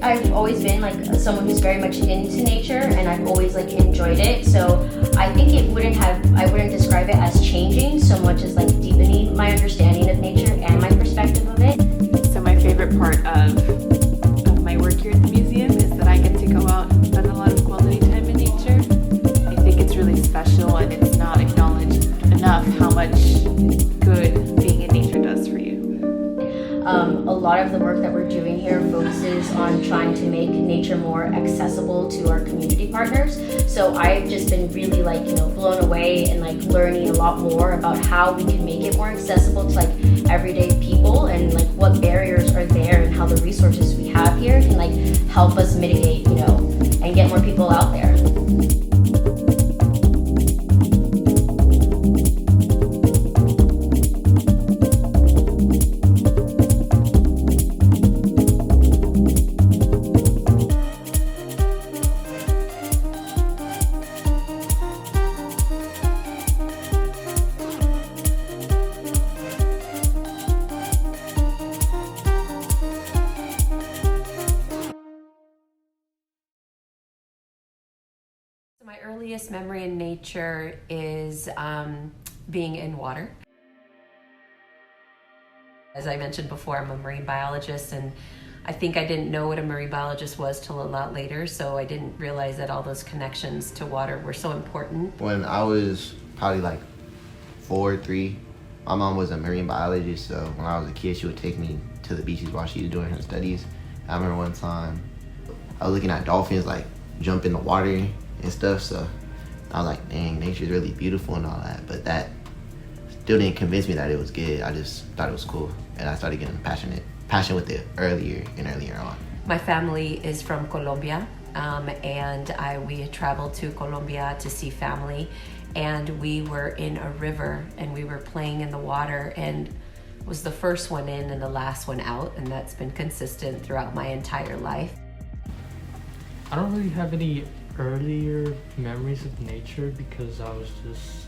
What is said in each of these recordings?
I've always been like someone who's very much into nature, and I've always like enjoyed it. So I think I wouldn't describe it as changing so much as like deepening my understanding of nature and my perspective of it. So my favorite part of my work here at the museum is that I get to go out and spend a lot of quality time in nature. I think it's really special, and it's not acknowledged enough how much good being in nature does for you. A lot of the work that we're doing here focuses on trying to make nature more accessible to our community partners. So I've just been really like, blown away and like learning a lot more about how we can make it more accessible to like everyday people, and like what barriers are there and how the resources we have here can like help us mitigate, and get more people out there. My earliest memory in nature is being in water. As I mentioned before, I'm a marine biologist, and I think I didn't know what a marine biologist was till a lot later, so I didn't realize that all those connections to water were so important. When I was probably like 4 or 3, my mom was a marine biologist, so when I was a kid, she would take me to the beaches while she was doing her studies. I remember one time I was looking at dolphins like jump in the water and stuff, so I was like, dang, nature's really beautiful and all that, but that still didn't convince me that it was good. I just thought it was cool, and I started getting passion with it earlier on. My family is from Colombia, and we had traveled to Colombia to see family, and we were in a river, and we were playing in the water, and was the first one in and the last one out, and that's been consistent throughout my entire life. I don't really have any earlier memories of nature because I was just,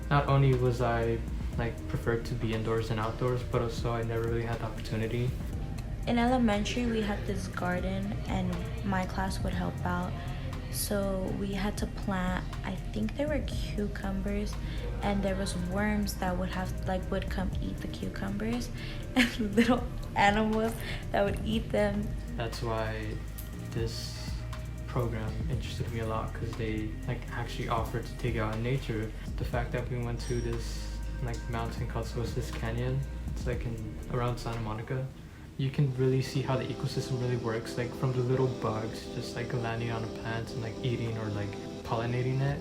not only was I preferred to be indoors and outdoors, but also I never really had the opportunity. In elementary, we had this garden and my class would help out. So we had to plant, I think there were cucumbers, and there was worms that would come eat the cucumbers, and little animals that would eat them. That's why this program interested me a lot, because they actually offered to take it out in nature. The fact that we went to this mountain called Synopsis Canyon, it's around Santa Monica. You can really see how the ecosystem really works, from the little bugs just landing on a plant and eating or pollinating it.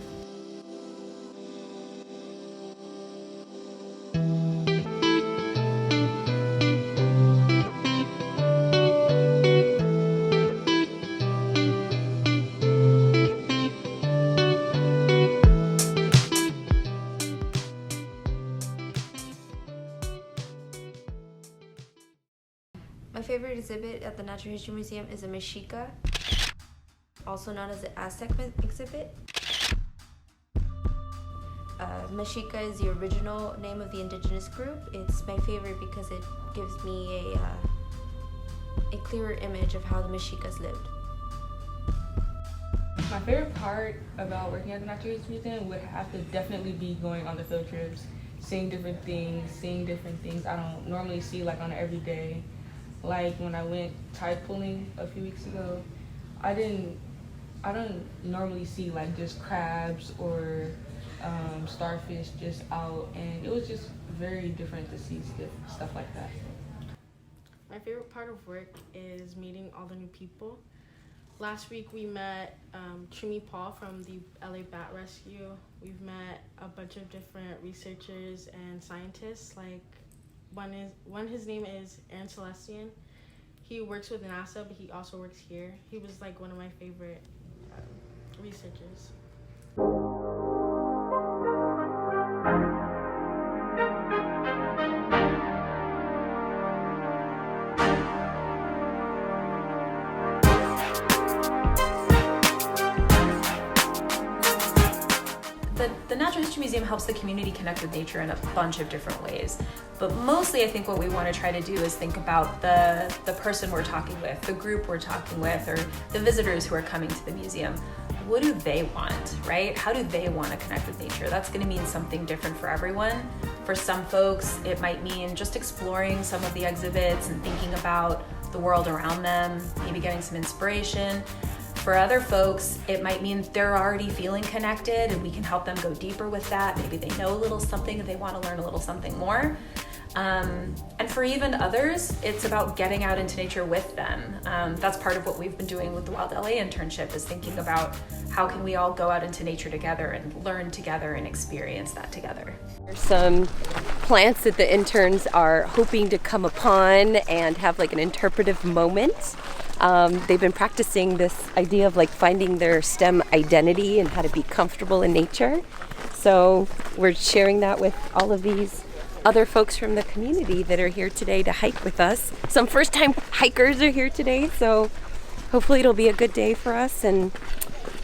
My favorite exhibit at the Natural History Museum is a Mexica, also known as the Aztec exhibit. Mexica is the original name of the indigenous group. It's my favorite because it gives me a clearer image of how the Mexicas lived. My favorite part about working at the Natural History Museum would have to definitely be going on the field trips, seeing different things I don't normally see on an everyday. Like when I went tide pulling a few weeks ago, I don't normally see just crabs or starfish just out, and it was just very different to see stuff like that. My favorite part of work is meeting all the new people. Last week we met Trimi Paul from the LA Bat Rescue. We've met a bunch of different researchers and scientists. His name is Aaron Celestian. He works with NASA, but he also works here. He was one of my favorite researchers. the Natural History Museum helps the community connect with nature in a bunch of different ways. But mostly I think what we want to try to do is think about the person we're talking with, the group we're talking with, or the visitors who are coming to the museum. What do they want, right? How do they want to connect with nature? That's going to mean something different for everyone. For some folks, it might mean just exploring some of the exhibits and thinking about the world around them, maybe getting some inspiration. For other folks, it might mean they're already feeling connected and we can help them go deeper with that. Maybe they know a little something and they want to learn a little something more. And for even others, it's about getting out into nature with them. That's part of what we've been doing with the Wild LA internship, is thinking about how can we all go out into nature together and learn together and experience that together. There's some plants that the interns are hoping to come upon and have like an interpretive moment. They've been practicing this idea of like finding their STEM identity and how to be comfortable in nature. So we're sharing that with all of these other folks from the community that are here today to hike with us. Some first-time hikers are here today, so hopefully it'll be a good day for us and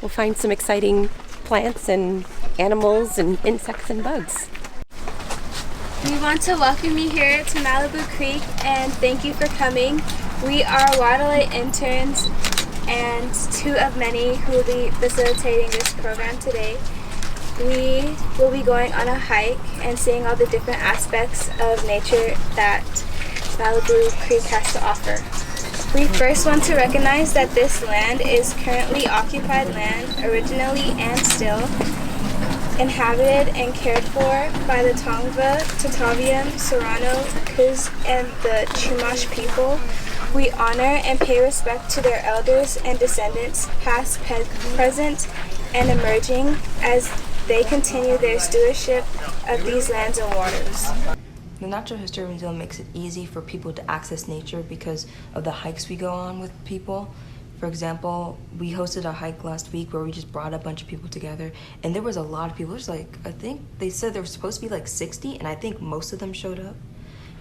we'll find some exciting plants and animals and insects and bugs. We want to welcome you here to Malibu Creek and thank you for coming. We are Wild LA interns and two of many who will be facilitating this program today. We will be going on a hike and seeing all the different aspects of nature that Malibu Creek has to offer. We first want to recognize that this land is currently occupied land, originally and still, inhabited and cared for by the Tongva, Tataviam, Serrano, Kuz, and the Chumash people. We honor and pay respect to their elders and descendants, past, present, and emerging, as they continue their stewardship of these lands and waters. The Natural History Museum makes it easy for people to access nature because of the hikes we go on with people. For example, we hosted a hike last week where we just brought a bunch of people together, and there was a lot of people. There's like, I think they said there were supposed to be like 60, and I think most of them showed up.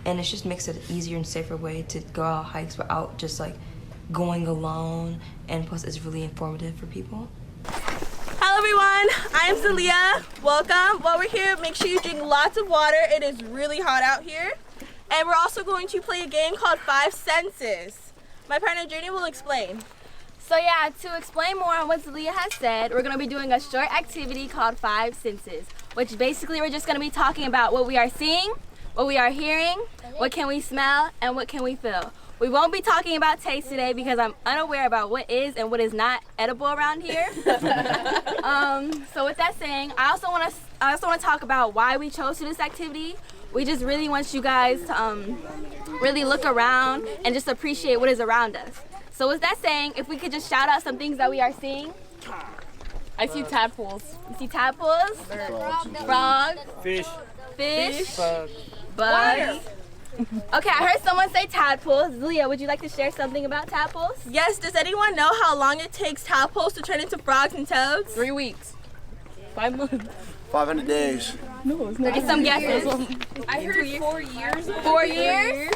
And it just makes it an easier and safer way to go out hikes without just like going alone, and plus it's really informative for people. Hello everyone, I'm Zalia. Welcome. While we're here, make sure you drink lots of water. It is really hot out here. And we're also going to play a game called 5 Senses. My partner Journey will explain. So yeah, to explain more on what Zalia has said, we're going to be doing a short activity called 5 Senses, which basically we're just going to be talking about what we are seeing, what we are hearing, what can we smell, and what can we feel. We won't be talking about taste today because I'm unaware about what is and what is not edible around here. So with that saying, I also want to talk about why we chose to do this activity. We just really want you guys to really look around and just appreciate what is around us. So with that saying, if we could just shout out some things that we are seeing. I see tadpoles. You see tadpoles? Frog. Fish. Bugs. Okay, I heard someone say tadpoles. Leah, would you like to share something about tadpoles? Yes, does anyone know how long it takes tadpoles to turn into frogs and toads? 3 weeks. 5 months. 500 days. No, it's not. Get some guesses. I heard 4 years. 4 years?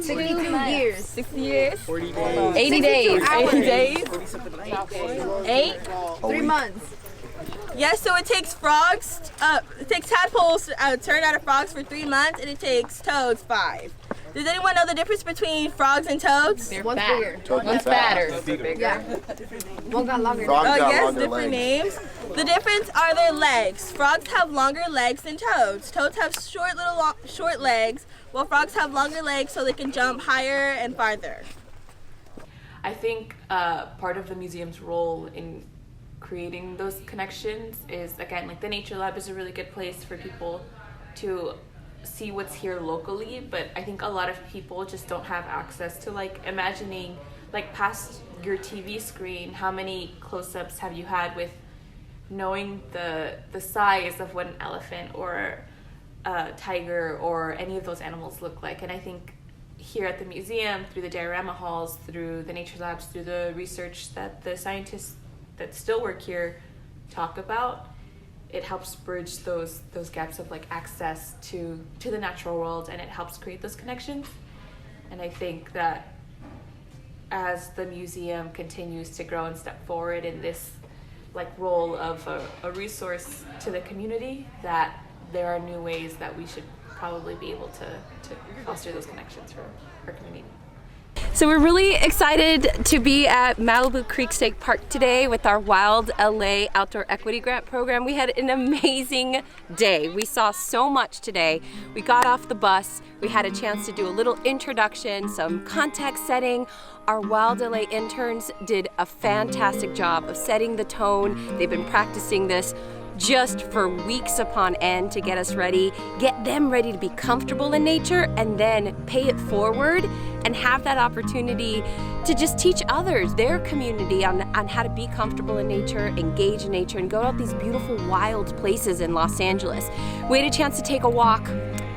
62 years. 60 years? 40 days. 80 days. 80 days? 8? 3 months. Yes, so it takes tadpoles to turn out of frogs for 3 months, and it takes toads 5. Does anyone know the difference between frogs and toads? One's bigger. One's fatter. Yeah. One got longer. Yes, different names. The difference are their legs. Frogs have longer legs than toads. Toads have short legs, while frogs have longer legs so they can jump higher and farther. I think part of the museum's role in creating those connections is, again, like the Nature Lab is a really good place for people to see what's here locally, but I think a lot of people just don't have access to like imagining like past your TV screen, how many close-ups have you had with knowing the size of what an elephant or a tiger or any of those animals look like. And I think here at the museum, through the diorama halls, through the nature labs, through the research that the scientists that still work here talk about, it helps bridge those gaps of like access to the natural world, and it helps create those connections. And I think that as the museum continues to grow and step forward in this like role of a resource to the community, that there are new ways that we should probably be able to foster those connections for our community. So we're really excited to be at Malibu Creek State Park today with our Wild LA Outdoor Equity Grant Program. We had an amazing day. We saw so much today. We got off the bus, we had a chance to do a little introduction, some context setting. Our Wild LA interns did a fantastic job of setting the tone. They've been practicing this just for weeks upon end to get us ready, get them ready to be comfortable in nature, and then pay it forward and have that opportunity to just teach others, their community, on how to be comfortable in nature, engage in nature, and go out these beautiful wild places in Los Angeles. We had a chance to take a walk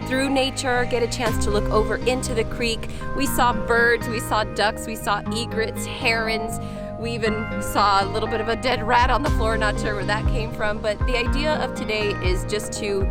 through nature, get a chance to look over into the creek. We saw birds, we saw ducks, we saw egrets, herons. We even saw a little bit of a dead rat on the floor, not sure where that came from, but the idea of today is just to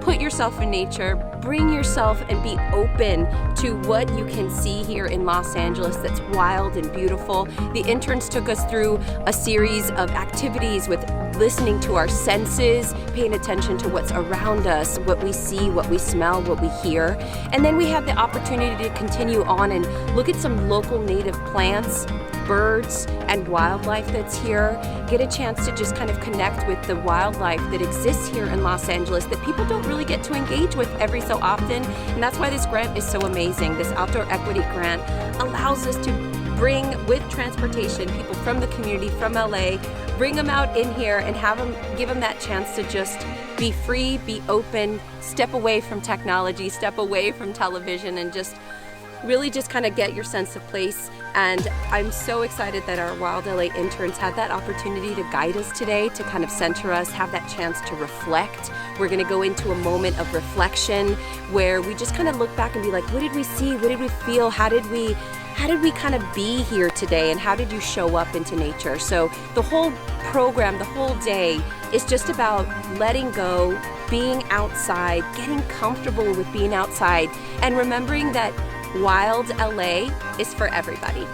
put yourself in nature, bring yourself and be open to what you can see here in Los Angeles that's wild and beautiful. The interns took us through a series of activities with listening to our senses, paying attention to what's around us, what we see, what we smell, what we hear. And then we had the opportunity to continue on and look at some local native plants, birds, and wildlife that's here, get a chance to just kind of connect with the wildlife that exists here in Los Angeles that people don't really get to engage with every so often. And that's why this grant is so amazing. This Outdoor Equity Grant allows us to bring, with transportation, people from the community, from LA, bring them out in here and have them, give them that chance to just be free, be open, step away from technology, step away from television, and just really just kind of get your sense of place. And I'm so excited that our Wild LA interns had that opportunity to guide us today, to kind of center us, have that chance to reflect. We're gonna go into a moment of reflection where we just kind of look back and be like, what did we see? What did we feel? How did we kind of be here today? And how did you show up into nature? So the whole program, the whole day is just about letting go, being outside, getting comfortable with being outside, and remembering that Wild LA is for everybody.